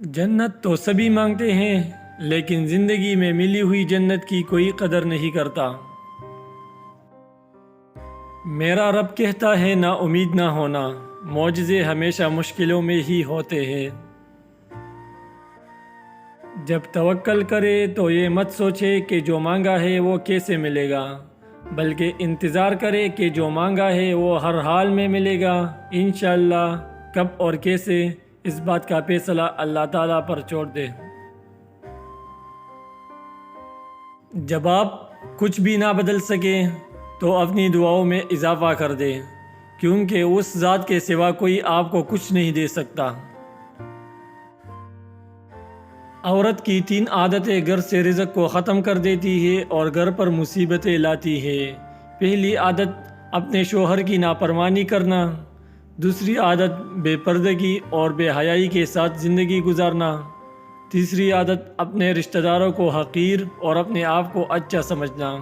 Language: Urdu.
جنت تو سبھی مانگتے ہیں، لیکن زندگی میں ملی ہوئی جنت کی کوئی قدر نہیں کرتا۔ میرا رب کہتا ہے نا امید نہ ہونا، معجزے ہمیشہ مشکلوں میں ہی ہوتے ہیں۔ جب توکل کرے تو یہ مت سوچے کہ جو مانگا ہے وہ کیسے ملے گا، بلکہ انتظار کرے کہ جو مانگا ہے وہ ہر حال میں ملے گا انشاءاللہ۔ کب اور کیسے، اس بات کا فیصلہ اللہ تعالیٰ پر چھوڑ دے۔ جب آپ کچھ بھی نہ بدل سکیں تو اپنی دعاؤں میں اضافہ کر دیں، کیونکہ اس ذات کے سوا کوئی آپ کو کچھ نہیں دے سکتا۔ عورت کی 3 عادتیں گھر سے رزق کو ختم کر دیتی ہے اور گھر پر مصیبتیں لاتی ہے۔ پہلی عادت اپنے شوہر کی نافرمانی کرنا، دوسری عادت بے پردگی اور بے حیائی کے ساتھ زندگی گزارنا، تیسری عادت اپنے رشتہ داروں کو حقیر اور اپنے آپ کو اچھا سمجھنا۔